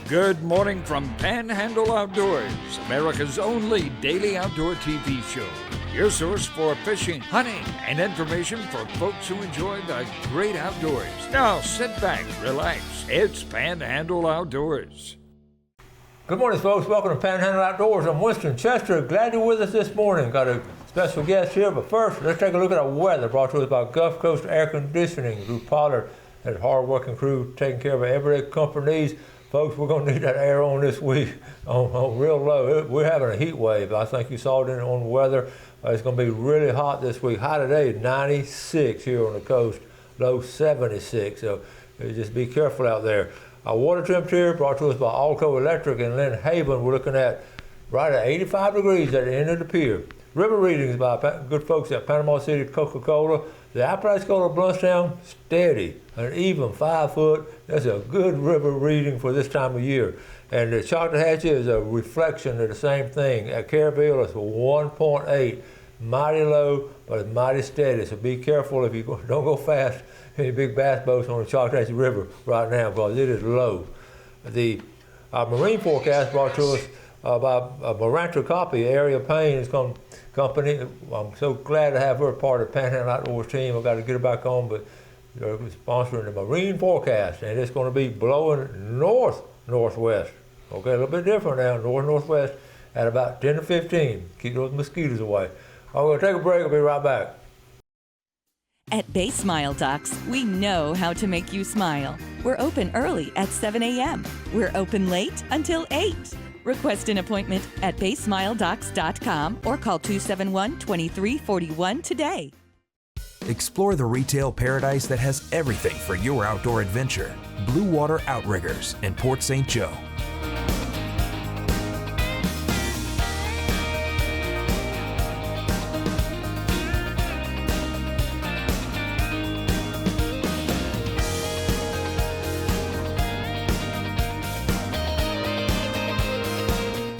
Good morning from Panhandle Outdoors, America's only daily outdoor TV show. Your source for fishing, hunting, and information for folks who enjoy the great outdoors. Now sit back, relax. It's Panhandle Outdoors. Good morning, folks. Welcome to Panhandle Outdoors. I'm Winston Chester. Glad you're with us this morning. Got a special guest here, but first, let's take a look at our weather brought to us by Gulf Coast Air Conditioning. Drew Pollard and his hard-working crew taking care of our everyday comfort needs. Folks, we're going to need that air on this week on real low. We're having a heat wave. I think you saw it on the weather. It's going to be really hot this week. High today, 96 here on the coast, low 76. So just be careful out there. Our water temperature brought to us by Alco Electric in Lynn Haven. We're looking at right at 85 degrees at the end of the pier. River readings by good folks at Panama City Coca-Cola. The Apalachicola Bluntstown, steady, an even 5 foot. That's a good river reading for this time of year. And the Choctahatchee is a reflection of the same thing. At Caraville, it's a 1.8, mighty low, but it's mighty steady. So be careful if you don't go fast in big bass boats on the Choctahatchee River right now, because it is low. Our marine forecast brought to us by Marantha Copy, Area Payne is company. I'm so glad to have her part of the Panhandle Outdoors team. I've got to get her back on, but they're sponsoring the marine forecast, and it's going to be blowing north-northwest. Okay, a little bit different now, north-northwest at about 10 to 15. Keep those mosquitoes away. I'm going to take a break. I'll be right back. At Bay Smile Docks, we know how to make you smile. We're open early at 7 a.m. We're open late until 8. Request an appointment at baysmiledocs.com or call 271-2341 today. Explore the retail paradise that has everything for your outdoor adventure. Blue Water Outriggers in Port St. Joe.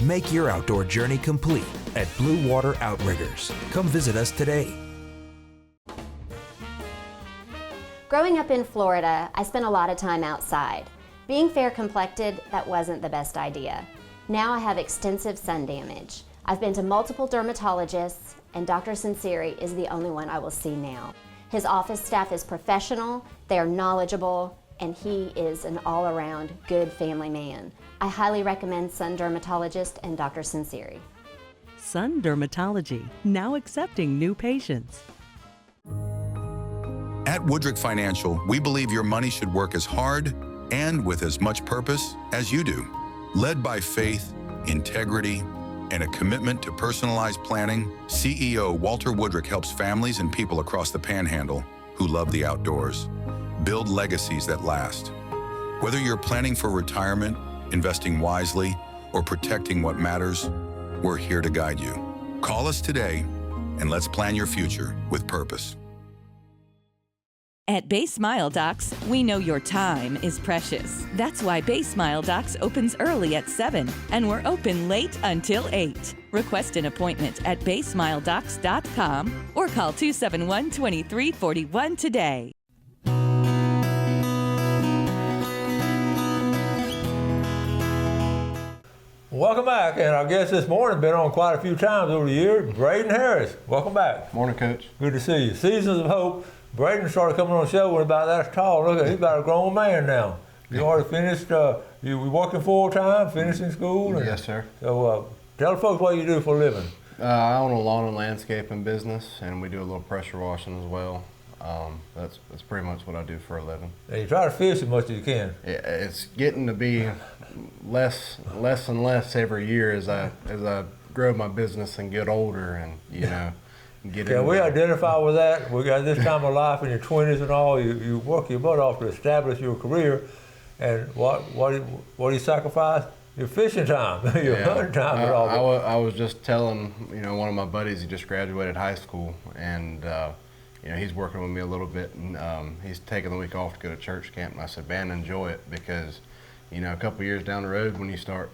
Make your outdoor journey complete at Blue Water Outriggers. Come visit us today. Growing up in Florida, I spent a lot of time outside. Being fair-complected, that wasn't the best idea. Now I have extensive sun damage. I've been to multiple dermatologists, and Dr. Sinceri is the only one I will see now. His office staff is professional, they are knowledgeable, and he is an all-around good family man. I highly recommend Sun Dermatologist and Dr. Sinceri. Sun Dermatology, now accepting new patients. At Woodrick Financial, we believe your money should work as hard and with as much purpose as you do. Led by faith, integrity, and a commitment to personalized planning, CEO Walter Woodrick helps families and people across the Panhandle who love the outdoors build legacies that last. Whether you're planning for retirement, investing wisely, or protecting what matters, we're here to guide you. Call us today and let's plan your future with purpose. At Bay Smile Docks, we know your time is precious. That's why Bay Smile Docks opens early at 7 and we're open late until 8. Request an appointment at baysmiledocs.com or call 271-2341 today. Welcome back, and our guest this morning has been on quite a few times over the years, Braden Harris. Welcome back. Morning, Coach. Good to see you. Seasons of Hope. Braden started coming on the show when about that tall. Look at he's about a grown man now. You already finished, you were working full-time, finishing school? Yes, sir. So tell the folks what you do for a living. I own a lawn and landscaping business, and we do a little pressure washing as well. That's pretty much what I do for a living. And you try to fish as much as you can. It's getting to be less and less every year as I grow my business and get older, and get. Can we identify with that? We got this time of life in your 20s and all. You work your butt off to establish your career, and what do you sacrifice? Your fishing time, your hunting time, and all. I was just telling one of my buddies, he just graduated high school, and he's working with me a little bit, and he's taking the week off to go to church camp. And I said, man, enjoy it, because a couple years down the road, when you start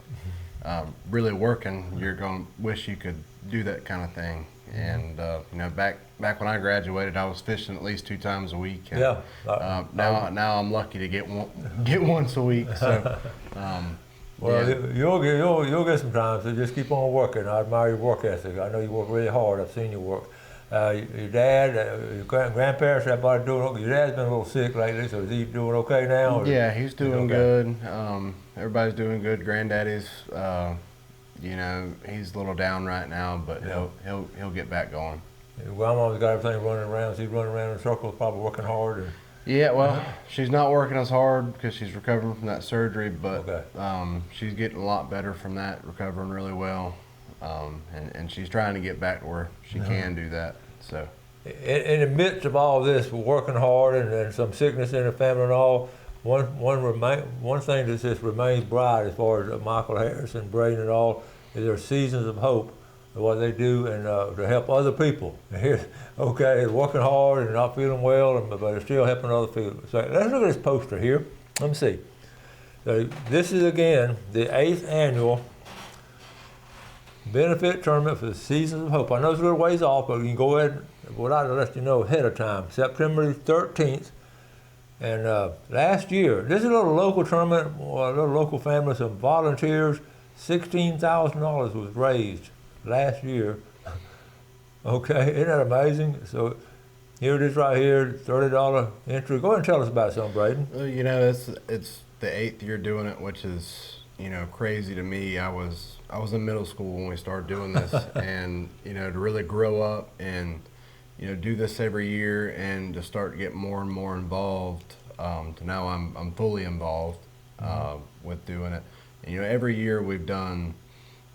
really working, you're going to wish you could do that kind of thing. And back when I graduated, I was fishing at least 2 times a week. And, now I'm lucky to get once a week. So Well, Yeah. you'll get some time, so just keep on working. I admire your work ethic. I know you work really hard. I've seen you work. Your dad, your grandparents, everybody doing okay? Your dad's been a little sick lately, so is he doing okay now? Or? Yeah, he's doing okay? good. Everybody's doing good. Granddaddy's, you know, he's a little down right now, but Yeah. he'll get back going. Your grandma's got everything running around. She's running around in circles, probably working hard. Or, Yeah, well, she's not working as hard because she's recovering from that surgery, but okay. she's getting a lot better from that, recovering really well, and she's trying to get back to where she can do that. So, in the midst of all this, we're working hard and some sickness in the family and all. One thing that just remains bright as far as Michael Harris and Braden and all is their seasons of hope. What they do and to help other people. Here, okay, they're working hard and not feeling well, but they're still helping other people. So let's look at this poster here. Let me see. So this is again the 8th annual benefit tournament for the Seasons of Hope. I know it's a little ways off, but you can go ahead. What I let you know ahead of time. September 13th. And last year, this is a little local tournament, a little local family, some volunteers. $16,000 was raised last year. Okay, isn't that amazing? So here it is right here, $30 entry. Go ahead and tell us about something, Braden. well, you know, it's the 8th year doing it, which is, you know, crazy to me. I was in middle school when we started doing this, and you know, to really grow up and you know do this every year and to start to get more and more involved. To now I'm fully involved with doing it. And, you know, every year we've done,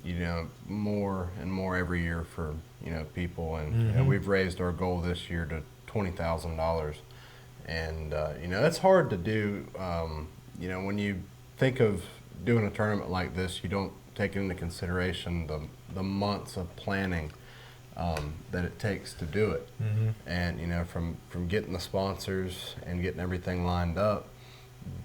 you know, more and more every year for, you know, people, and you know, we've raised our goal this year to $20,000, and you know, it's hard to do. You know, when you think of doing a tournament like this, you don't take into consideration the months of planning that it takes to do it, and you know, from getting the sponsors and getting everything lined up,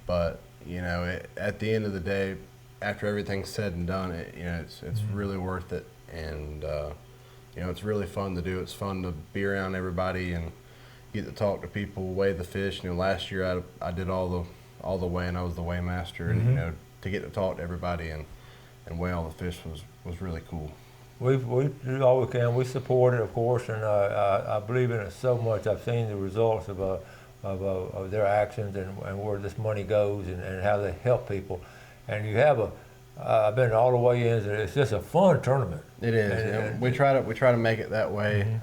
but you know, at the end of the day, after everything's said and done, you know, it's really worth it, and you know, it's really fun to do. It's fun to be around everybody and get to talk to people, weigh the fish. You know, last year I did all the weighing. I was the weighmaster, and you know, to get to talk to everybody and weigh all the fish was really cool. We do all we can. We support it, of course, and I believe in it so much. I've seen the results of their actions and where this money goes and how they help people. And you have I've been all the way in. It's just a fun tournament. It is. And we try to make it that way.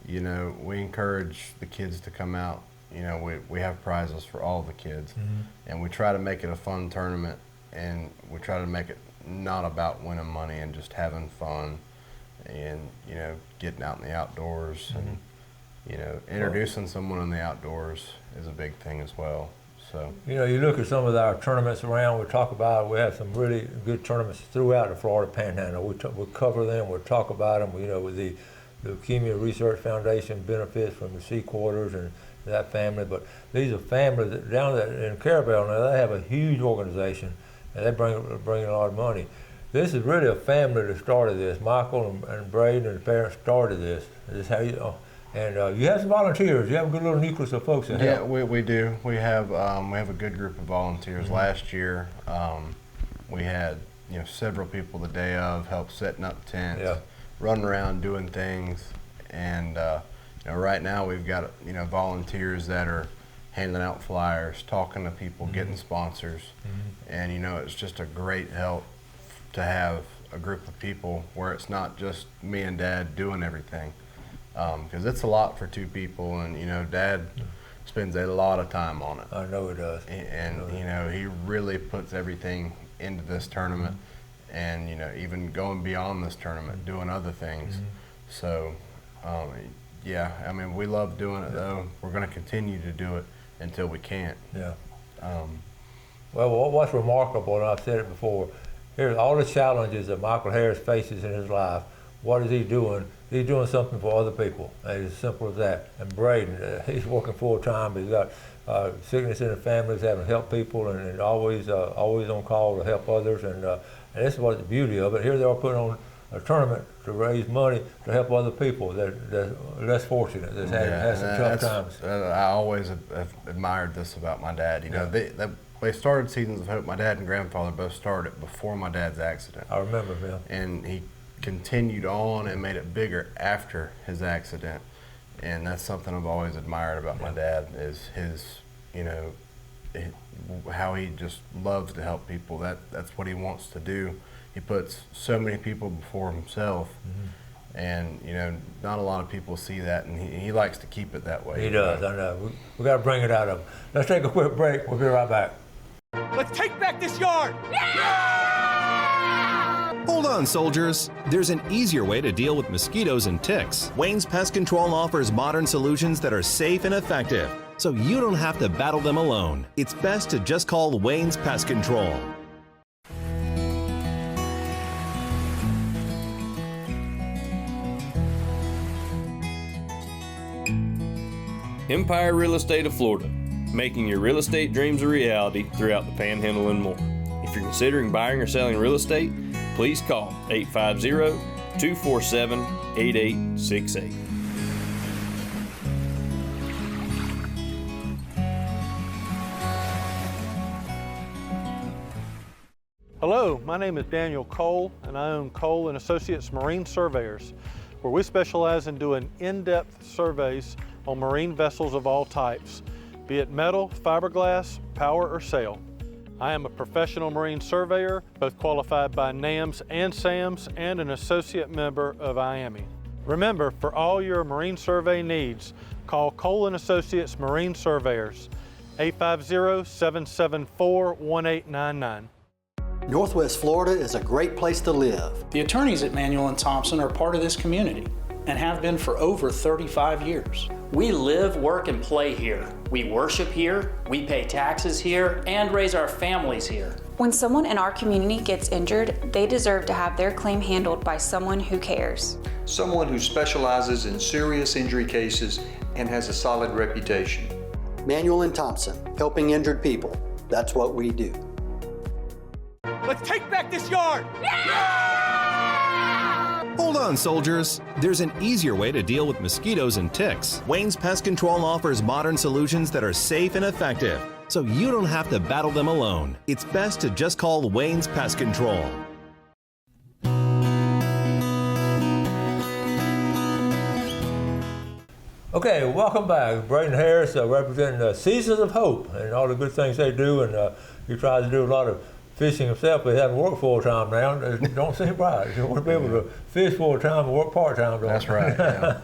You know, we encourage the kids to come out. You know, we have prizes for all the kids, and we try to make it a fun tournament, and we try to make it not about winning money and just having fun, and you know, getting out in the outdoors, and you know, introducing someone in the outdoors is a big thing as well. So, you know, you look at some of our tournaments around, we talk about it, we have some really good tournaments throughout the Florida Panhandle. We cover them, we'll talk about them, you know, with the Leukemia Research Foundation benefits from the Sea Quarters and that family. But these are families that down there in Carabel now, they have a huge organization and they bring a lot of money. This is really a family that started this. Michael and Braden and the parents started this. This is how and you have some volunteers. You have a good little nucleus of folks that help. Yeah, we do. We have a good group of volunteers. Last year, we had, you know, several people the day of help setting up tents, running around doing things, and you know, right now we've got, you know, volunteers that are handing out flyers, talking to people, getting sponsors, and you know, it's just a great help to have a group of people where it's not just me and Dad doing everything. Because it's a lot for two people, and you know, Dad spends a lot of time on it. I know he does. And you know, he really puts everything into this tournament, and you know, even going beyond this tournament, doing other things. So, yeah, I mean, we love doing it though. We're going to continue to do it until we can't. Yeah. Well, what's remarkable, and I've said it before, here's all the challenges that Michael Harris faces in his life. What is he doing? He's doing something for other people. It's as simple as that. And Braden, he's working full time. He's got sickness in the family, he's having to help people, and always on call to help others. And this is what's the beauty of it. Here they are putting on a tournament to raise money to help other people that less fortunate, that had some tough times. I always have admired this about my dad. You know, they started Seasons of Hope. My dad and grandfather both started before my dad's accident. I remember, yeah. And he continued on and made it bigger after his accident. And that's something I've always admired about my dad, is his, how he just loves to help people. That's what he wants to do. He puts so many people before himself. And, not a lot of people see that, and he likes to keep it that way. He does, I know. We got to bring it out of him. Let's take a quick break. We'll be right back. Let's take back this yard! Hold on, soldiers. There's an easier way to deal with mosquitoes and ticks. Wayne's Pest Control offers modern solutions that are safe and effective, so you don't have to battle them alone. It's best to just call Wayne's Pest Control. Empire Real Estate of Florida, making your real estate dreams a reality throughout the Panhandle and more. If you're considering buying or selling real estate, please call 850-247-8868. Hello, my name is Daniel Cole, and I own Cole and Associates Marine Surveyors, where we specialize in doing in-depth surveys on marine vessels of all types, be it metal, fiberglass, power, or sail. I am a professional marine surveyor, both qualified by NAMS and SAMS, and an associate member of IAMI. Remember, for all your marine survey needs, call Cole & Associates Marine Surveyors, 850-774-1899. Northwest Florida is a great place to live. The attorneys at Manuel & Thompson are part of this community and have been for over 35 years. We live, work, and play here. We worship here, we pay taxes here, and raise our families here. When someone in our community gets injured, they deserve to have their claim handled by someone who cares. Someone who specializes in serious injury cases and has a solid reputation. Manuel & Thompson, helping injured people. That's what we do. Let's take back this yard! Hold on, soldiers. There's an easier way to deal with mosquitoes and ticks. Wayne's Pest Control offers modern solutions that are safe and effective, so you don't have to battle them alone. It's best to just call Wayne's Pest Control. Okay, welcome back. Braden Harris representing Seasons of Hope and all the good things they do, and he tries to do a lot of fishing himself, but he doesn't work full time now. It don't seem right. You want to be able to fish full time and work part time. That's right. Yeah.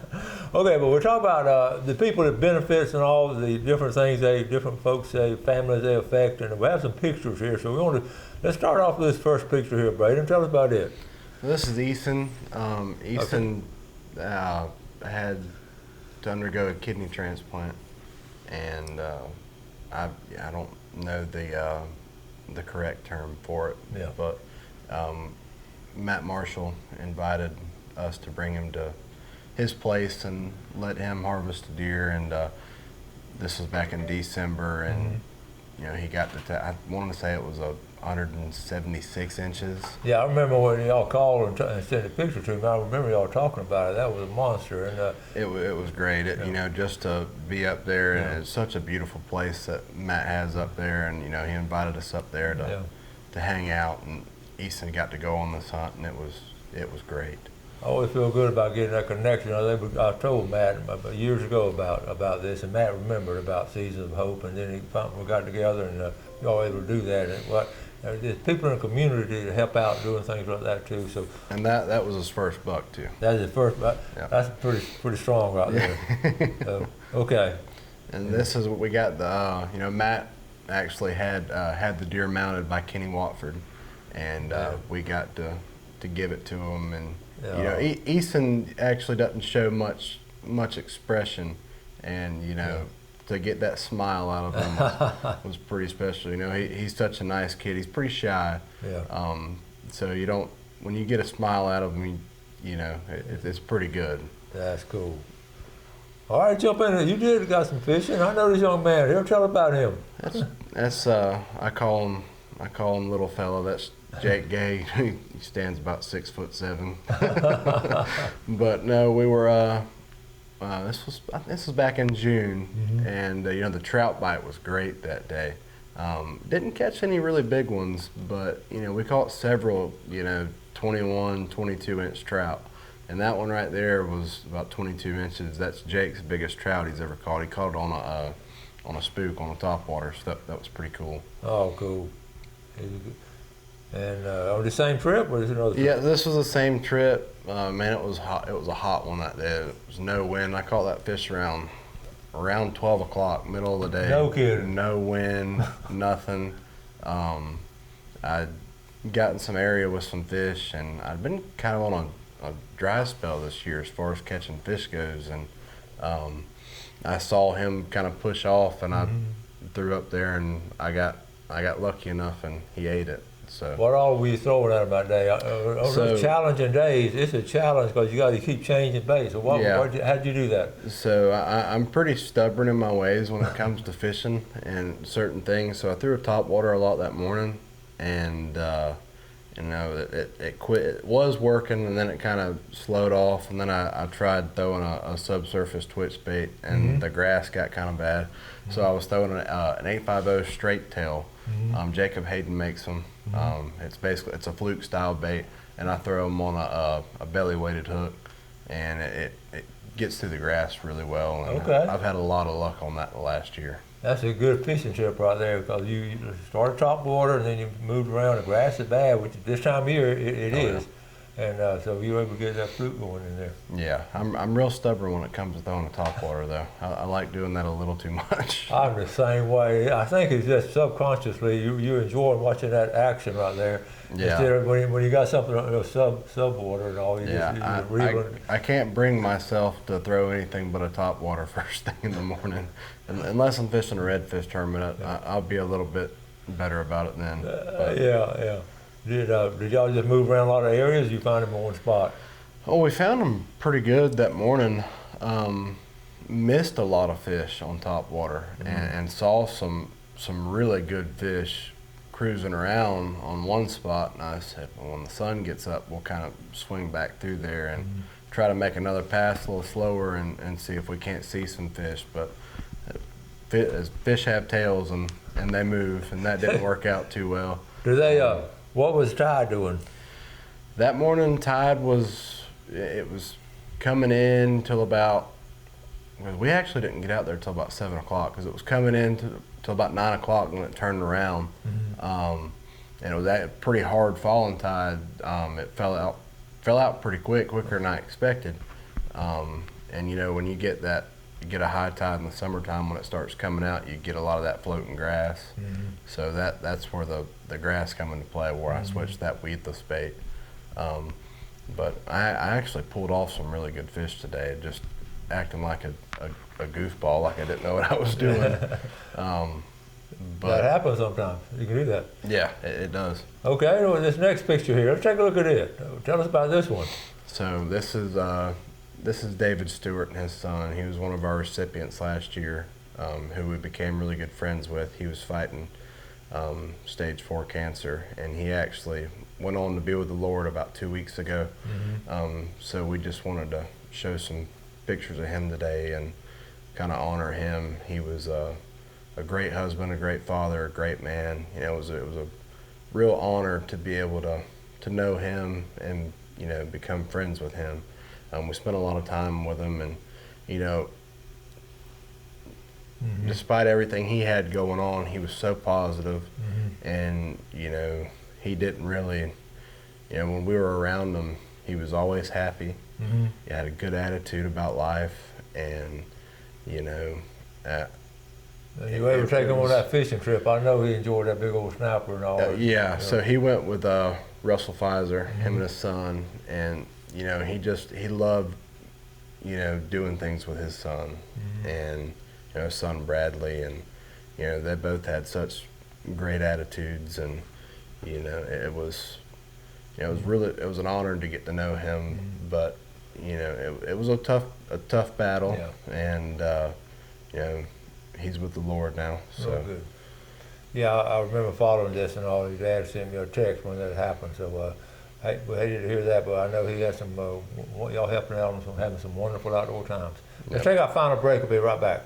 Okay, but we're talking about the people that benefits and all the different things different folks, families they affect, and we have some pictures here. So we want to let's start off with this first picture here, Braden. Tell us about it. This is Ethan. Ethan had to undergo a kidney transplant, and I don't know the correct term for it, but Matt Marshall invited us to bring him to his place and let him harvest a deer, and this was back in December, and he got I want to say it was 176 inches. Yeah, I remember when y'all called and sent a picture to me. I remember y'all talking about it. That was a monster, and it was great. Just to be up there, and it's such a beautiful place that Matt has up there, and he invited us up there to hang out, and Easton got to go on this hunt, and it was great. I always feel good about getting that connection. I told Matt years ago about this, and Matt remembered about Seasons of Hope, and then we got together, and we all able to do that. And there's people in the community to help out doing things like that too. So. And that was his first buck too. That's his first buck. Yeah. That's pretty strong right there. Okay. And this is what we got. Matt actually had the deer mounted by Kenny Watford, and we got to give it to him. And Easton actually doesn't show much expression, and to get that smile out of him was pretty special. He's such a nice kid. He's pretty shy. Yeah. So when you get a smile out of him, it's pretty good. That's cool. All right, jump in. You got some fishing. I know this young man here. Tell about him. That's I call him little fella. That's Jake Gay. He stands about 6'7". But no, we were. This was back in June, and the trout bite was great that day. Didn't catch any really big ones, but we caught several 21, 22-inch trout. And that one right there was about 22 inches. That's Jake's biggest trout he's ever caught. He caught it on a spook on a topwater, so that was pretty cool. Oh, cool. And on the same trip, or is it another trip? Yeah, this was the same trip. Man, it was hot. It was a hot one that day. There was no wind. I caught that fish around 12 o'clock, middle of the day. No kidding. No wind, nothing. I'd gotten some area with some fish, and I'd been kind of on a dry spell this year as far as catching fish goes, and I saw him kind of push off, and I threw up there, and I got lucky enough, and he ate it. So what all were you throwing at him that day? On those challenging days, it's a challenge because you got to keep changing bait. So how'd you do that? So I'm pretty stubborn in my ways when it comes to fishing and certain things. So I threw a topwater a lot that morning, and it quit. It was working, and then it kind of slowed off, and then I tried throwing a subsurface twitch bait, and the grass got kind of bad. So I was throwing an 850 straight tail. Jacob Hayden makes them. It's a fluke style bait, and I throw them on a belly weighted hook, and it gets through the grass really well. And I've had a lot of luck on that the last year. That's a good fishing trip right there, because you started top water and then you moved around. The grass is bad, which this time of year it is. Yeah. And so you were able to get that fruit going in there. Yeah, I'm real stubborn when it comes to throwing the top water, though. I like doing that a little too much. I'm the same way. I think it's just subconsciously you enjoy watching that action right there. Yeah. Instead of when you got something sub water and all, I can't bring myself to throw anything but a top water first thing in the morning, unless I'm fishing a redfish tournament. I'll be a little bit better about it then. Yeah. Did y'all just move around a lot of areas, or you find them in one spot? Oh, we found them pretty good that morning. Missed a lot of fish on top water, and saw some really good fish cruising around on one spot. And I said, well, when the sun gets up, we'll kind of swing back through there and try to make another pass a little slower and see if we can't see some fish. But fish have tails, and they move, and that didn't work out too well. Do they? What was tide doing? That morning, tide was coming in till about. We actually didn't get out there till about 7 o'clock, because it was coming in till about 9 o'clock when it turned around. And it was a pretty hard falling tide. It fell out pretty quicker than I expected. And when you get a high tide in the summertime, when it starts coming out, you get a lot of that floating grass. So that's where the grass come into play, where I switched that weedless bait. But I actually pulled off some really good fish today, just acting like a goofball, like I didn't know what I was doing. But that happens sometimes. You can do that. Yeah, it does. Okay, well, this next picture here, let's take a look at it. Tell us about this one. So this is David Stewart and his son. He was one of our recipients last year, who we became really good friends with. He was fighting stage 4 cancer, and he actually went on to be with the Lord about 2 weeks ago. So we just wanted to show some pictures of him today and kind of honor him. He was a great husband, a great father, a great man. It was a real honor to be able to know him and become friends with him. We spent a lot of time with him, and despite everything he had going on, he was so positive. And he didn't really, when we were around him, he was always happy. He had a good attitude about life, and you were able to take him on that fishing trip. I know he enjoyed that big old snapper and all. So he went with Russell Pfizer, him and his son, and he loved doing things with his son, and his son Bradley, and they both had such great attitudes, and it was an honor to get to know him. But it was a tough battle, and he's with the Lord now. So good. Yeah, I remember following this, and all his dad sent me a text when that happened. So we hated to hear that, but I know he had some y'all helping out on having some wonderful outdoor times. Let's take our final break. We'll be right back.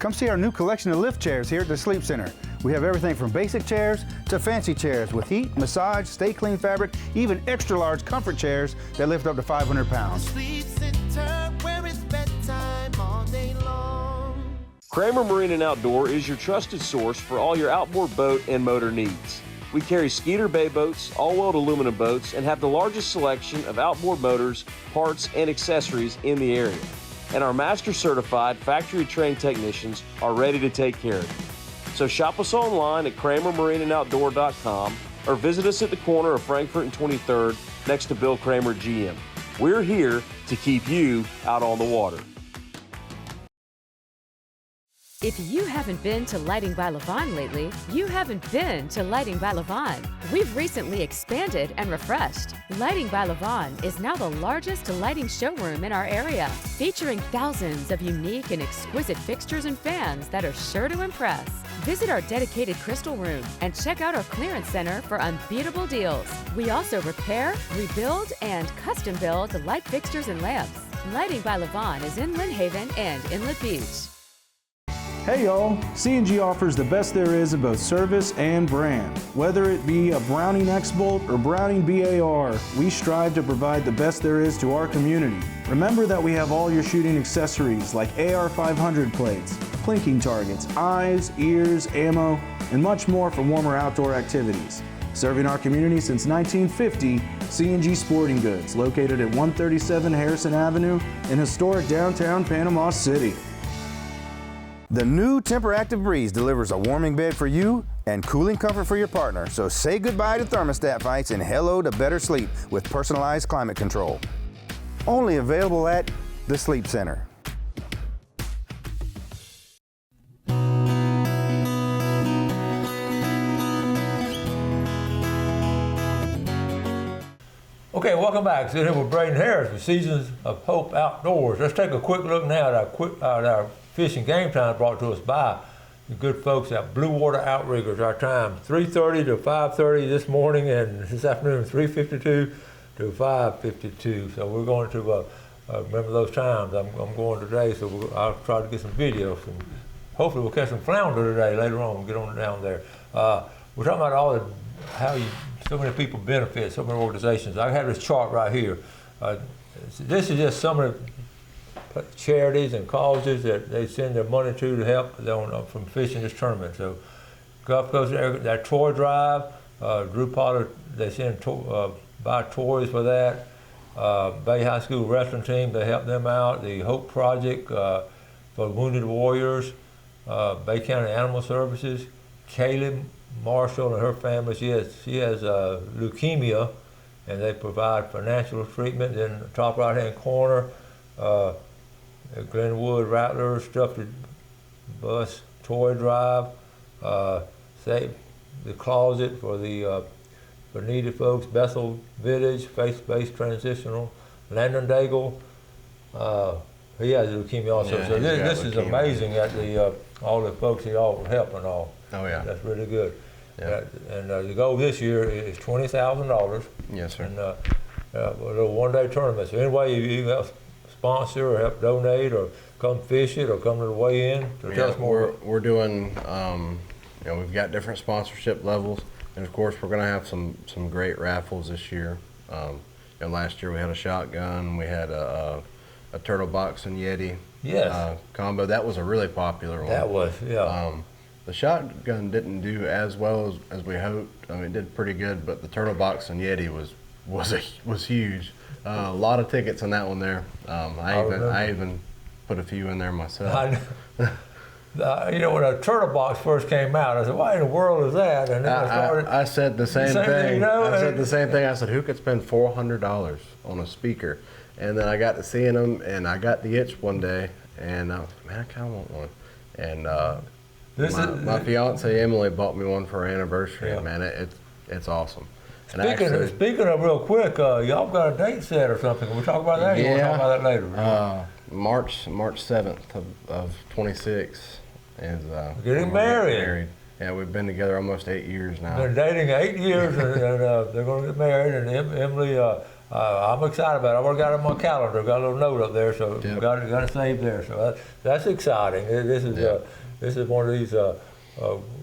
Come see our new collection of lift chairs here at the Sleep Center. We have everything from basic chairs to fancy chairs with heat, massage, stay clean fabric, even extra large comfort chairs that lift up to 500 pounds. Sleep Center, where it's bedtime all day long. Kramer Marine and Outdoor is your trusted source for all your outboard boat and motor needs. We carry Skeeter Bay boats, all-wheeled aluminum boats, and have the largest selection of outboard motors, parts, and accessories in the area. And our master-certified, factory-trained technicians are ready to take care of you. So shop us online at KramerMarineandOutdoor.com or visit us at the corner of Frankfurt and 23rd next to Bill Kramer GM. We're here to keep you out on the water. If you haven't been to Lighting by Levon lately, you haven't been to Lighting by Levon. We've recently expanded and refreshed. Lighting by Levon is now the largest lighting showroom in our area, featuring thousands of unique and exquisite fixtures and fans that are sure to impress. Visit our dedicated crystal room and check out our clearance center for unbeatable deals. We also repair, rebuild, and custom build light fixtures and lamps. Lighting by Levon is in Lynn Haven and Inlet Beach. Hey y'all, C&G offers the best there is in both service and brand. Whether it be a Browning X-Bolt or Browning BAR, we strive to provide the best there is to our community. Remember that we have all your shooting accessories like AR-500 plates, plinking targets, eyes, ears, ammo, and much more for warmer outdoor activities. Serving our community since 1950, C&G Sporting Goods, located at 137 Harrison Avenue in historic downtown Panama City. The new Temper-Active Breeze delivers a warming bed for you and cooling comfort for your partner. So say goodbye to thermostat fights and hello to better sleep with personalized climate control. Only available at the Sleep Center. Okay, welcome back. Sitting here with Braden Harris with Seasons of Hope Outdoors. Let's take a quick look now at our fishing game time brought to us by the good folks at Blue Water Outriggers. Our time 3:30 to 5:30 this morning, and this afternoon 3:52 to 5:52. So we're going to remember those times. I'm going today, so I'll try to get some videos. And hopefully we'll catch some flounder today later on. We'll get on down there. We're talking about so many people benefit, so many organizations. I have this chart right here. This is just some of the charities and causes that they send their money to help from fishing this tournament. So Gulf Coast, that toy drive, Drew Potter, they buy toys for that. Bay High School wrestling team, they help them out. The Hope Project for Wounded Warriors, Bay County Animal Services, Kaylee Marshall and her family, she has leukemia, and they provide financial treatment. In the top right-hand corner, Glenwood Rattlers, Stuffed Bus Toy Drive, Save the Closet for needy folks, Bethel Village, Faith-Based Transitional, Landon Daigle, he has leukemia also. Yeah, so this is amazing that all the folks he all help and all. Oh yeah. That's really good. Yeah. And the goal this year is $20,000. Yes, sir. And a little one-day tournament. So anyway, you help sponsor or help donate or come fish it or come to the weigh-in. So tell us more. We're doing, we've got different sponsorship levels, and of course we're going to have some great raffles this year. Last year we had a shotgun, we had a turtle box and Yeti combo. That was a really popular one. That was, yeah. The shotgun didn't do as well as we hoped. I mean, it did pretty good, but the turtle box and Yeti was huge. A lot of tickets in that one there. I even put a few in there myself. When a turtle box first came out, I said, "Why in the world is that?" And then I said the same thing. I said the same thing. I said, "Who could spend $400 on a speaker?" And then I got to seeing them, and I got the itch one day, and I was like, "Man, I kind of want one." And my fiance Emily bought me one for our anniversary. Yeah. Man, it's awesome. Speaking of real quick, y'all got a date set or something. Can we talk about that? Yeah. You want to talk about that later? March 7th of 26 is getting married. Yeah, we've been together almost 8 years now. Been dating 8 years, and they're going to get married. And Emily, I'm excited about it. I've already got it on my calendar. Got a little note up there, so got it saved there. So that's exciting. This is one of these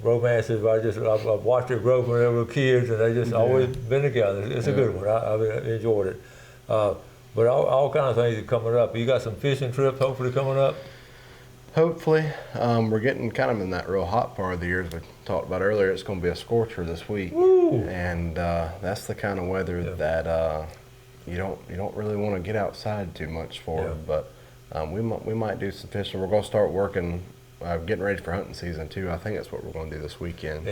romances where I've watched it grow when they were kids, and they just always been together. It's a good one. I've enjoyed it. But all kinds of things are coming up. You got some fishing trips hopefully coming up? Hopefully. We're getting kind of in that real hot part of the year, as we talked about earlier. It's going to be a scorcher this week. Woo. And that's the kind of weather that you don't really want to get outside too much for. But we might do some fishing. We're going to start working, getting ready for hunting season too. I think that's what we're going to do this weekend.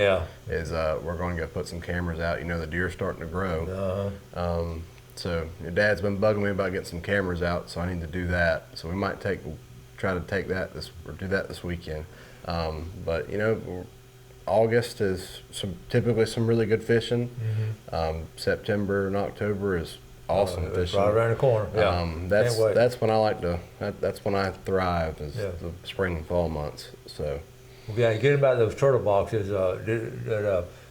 Is we're going to go put some cameras out. You know, the deer are starting to grow. So your dad's been bugging me about getting some cameras out, so I need to do that. So we might try to take that do that this weekend. But you know, August is typically some really good fishing. September and October is awesome fishing. Right around the corner. That's when I like to. That's when I thrive, is the spring and fall months. So. Okay, getting back to those turtle boxes.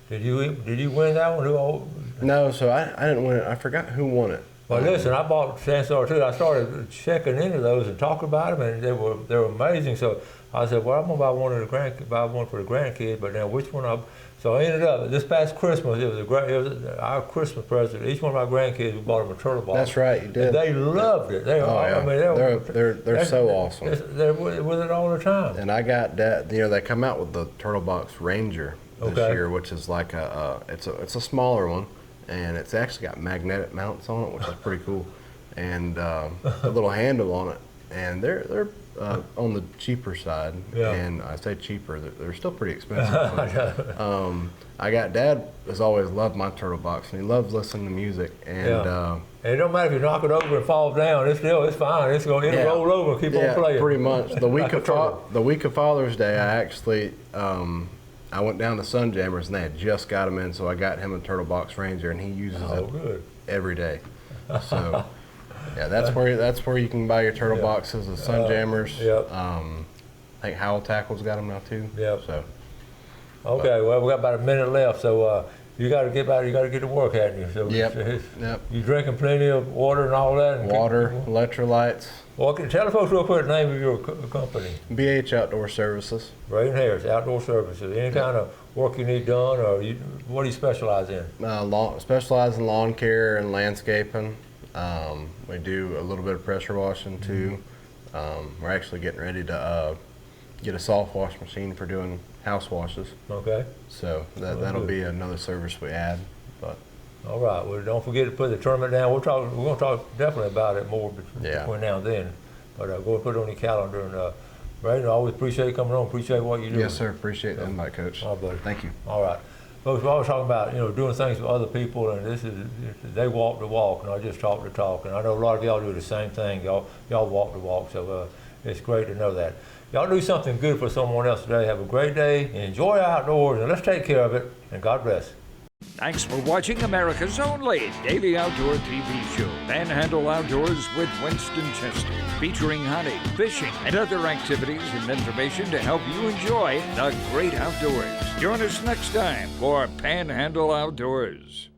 Did you win that one? No, so I didn't win it. I forgot who won it. Well, listen, I bought Sansar too. I started checking into those and talking about them, and they were amazing. So I said, well, I'm gonna buy one for the grandkids. But now which one? So I ended up this past Christmas. It was our Christmas present. Each one of my grandkids, we bought them a turtle box. That's right, you did. And they loved it. They're so awesome. They're with it all the time. And I got that. You know, they come out with the Turtle Box Ranger this year, which is like it's a smaller one, and it's actually got magnetic mounts on it, which is pretty cool, and a little handle on it. And they're on the cheaper side, and I say cheaper, they're still pretty expensive. Dad has always loved my turtle box, and he loves listening to music. And it don't matter if you knock it over and fall down; it's fine. It'll roll over and keep on playing. Pretty much. The week of Father's Day, I actually I went down to Sunjammers, and they had just got him in, so I got him a Turtle Box Ranger, and he uses it every day. So. Yeah, that's where you can buy your turtle boxes. The Sunjammers. I think Howl Tackle's got them now too. So. Okay, well we got about a minute left, so you got to get back. You got to get to work, haven't you? So you drinking plenty of water and all that. And water, electrolytes. Well, tell the folks real quick the name of your company. BH Outdoor Services. Braden Harris, Outdoor Services. Any kind of work you need done, or what do you specialize in? Specialize in lawn care and landscaping. We do a little bit of pressure washing too. We're actually getting ready to get a soft wash machine for doing house washes. Okay. So that'll be another service we add. But all right. Well, don't forget to put the tournament down. We're going to talk definitely about it more between now and then. But go and put it on your calendar. And Brandon, I always appreciate you coming on. Appreciate what you do. Yes, sir. Appreciate the invite, Coach. All right, buddy. Thank you. All right. Folks, we're always talking about, doing things with other people, and they walk the walk, and I just talk the talk. And I know a lot of y'all do the same thing. Y'all walk the walk, so it's great to know that. Y'all do something good for someone else today. Have a great day, and enjoy outdoors, and let's take care of it, and God bless. Thanks for watching America's only daily outdoor TV show, Panhandle Outdoors with Winston Chester, featuring hunting, fishing, and other activities and information to help you enjoy the great outdoors. Join us next time for Panhandle Outdoors.